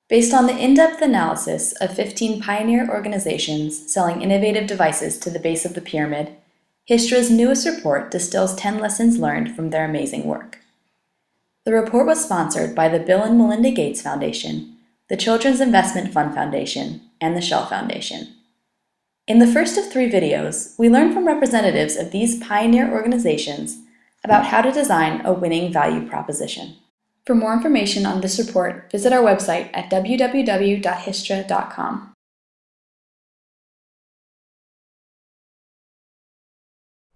Based on the in-depth analysis of 15 pioneer organizations selling innovative devices to the base of the pyramid, HISTRA's newest report distills 10 lessons learned from their amazing work. The report was sponsored by the Bill and Melinda Gates Foundation, the Children's Investment Fund Foundation, and the Shell Foundation. In the first of 3 videos, we learned from representatives of these pioneer organizations about how to design a winning value proposition. For more information on this report, visit our website at www.histra.com.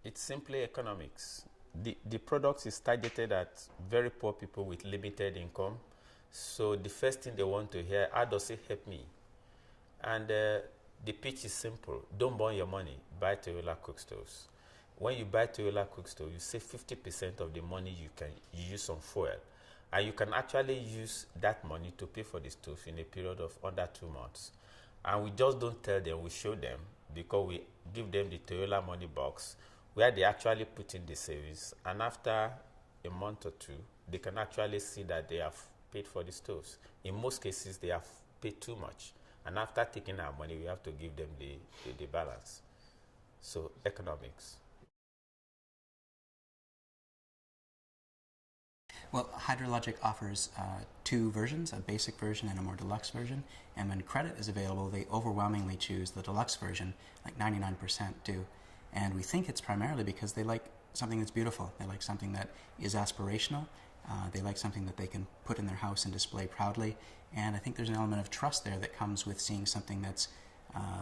It's simply economics. The product is targeted at very poor people with limited income. So the first thing they want to hear, how does it help me? And the pitch is simple. Don't burn your money. Buy Toyota cook stoves. When you buy Toyota cook stove, you save 50% of the money you can use on fuel. And you can actually use that money to pay for the stove in a period of under 2 months. And we just don't tell them, we show them, because we give them the Toyota money box where they actually put in the savings. And after a month or 2, they can actually see that they have paid for the stoves. In most cases, they have paid too much. And after taking our money, we have to give them the balance. So, economics. Well, HydroLogic offers 2 versions, a basic version and a more deluxe version. And when credit is available, they overwhelmingly choose the deluxe version, like 99% do. And we think it's primarily because they like something that's beautiful. They like something that is aspirational. They like something that they can put in their house and display proudly. And I think there's an element of trust there that comes with seeing something that's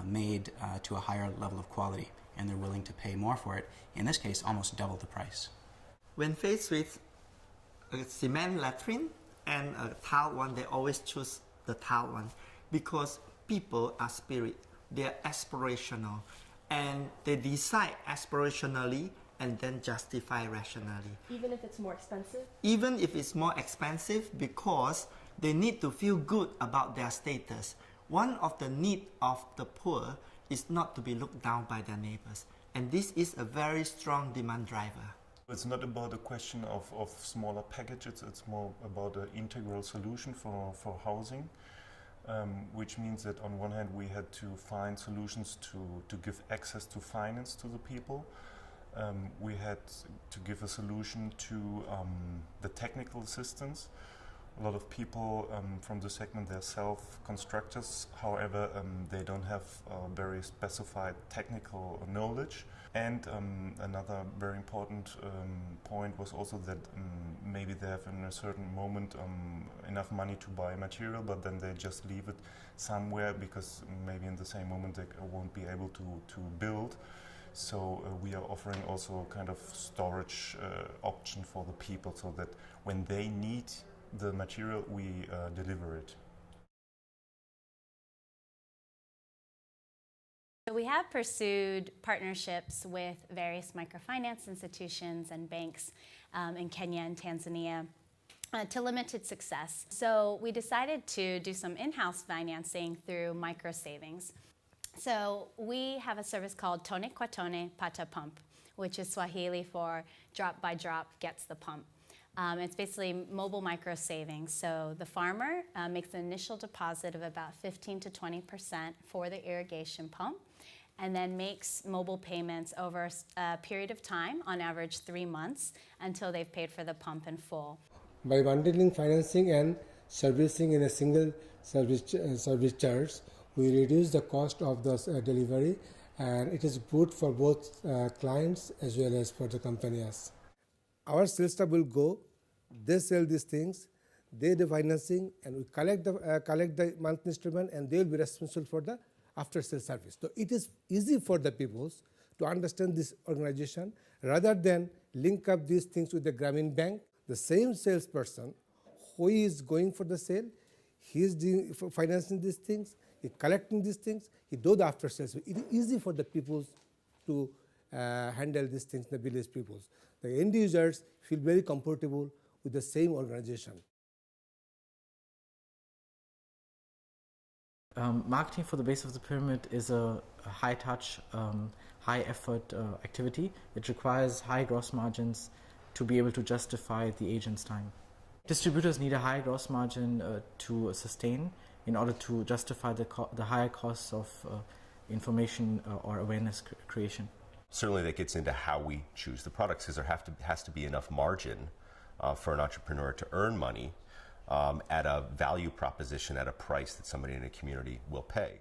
made to a higher level of quality. And they're willing to pay more for it. In this case, almost double the price. When faced with a cement latrine and a tile one, they always choose the tile one because people are spirit. They are aspirational. And they decide aspirationally and then justify rationally. Even if it's more expensive? Even if it's more expensive, because they need to feel good about their status. One of the needs of the poor is not to be looked down by their neighbors. And this is a very strong demand driver. It's not about a question of smaller packages, it's more about an integral solution for housing. Which means that on one hand we had to find solutions to give access to finance to the people. We had to give a solution to the technical assistance. A lot of people from the segment, they're self-constructors, however they don't have very specified technical knowledge. And another very important point was also that maybe they have in a certain moment enough money to buy material, but then they just leave it somewhere because maybe in the same moment they won't be able to build. So we are offering also kind of storage option for the people so that when they need the material, we deliver it. We have pursued partnerships with various microfinance institutions and banks in Kenya and Tanzania to limited success. So we decided to do some in-house financing through micro savings. So we have a service called Tone kwa Tone Pata Pump, which is Swahili for drop by drop gets the pump. It's basically mobile micro savings. So the farmer makes an initial deposit of about 15 to 20% for the irrigation pump, and then makes mobile payments over a period of time, on average 3 months, until they've paid for the pump in full. By bundling financing and servicing in a single service charge, we reduce the cost of the delivery, and it is good for both clients as well as for the companies. Our sales staff will go, they sell these things, they do financing, and we collect the monthly installment, and they will be responsible for the after sales service. So it is easy for the people to understand this organization rather than link up these things with the Grameen Bank. The same salesperson who is going for the sale, he is financing these things, he collecting these things, he do the after sales. It is easy for the people to handle these things, the village peoples. The end users feel very comfortable with the same organization. Marketing for the base of the pyramid is a high-touch, high-effort activity. It requires high gross margins to be able to justify the agent's time. Distributors need a high gross margin to sustain, in order to justify the higher costs of information or awareness creation. Certainly that gets into how we choose the products, because there has to be enough margin for an entrepreneur to earn money at a value proposition at a price that somebody in a community will pay.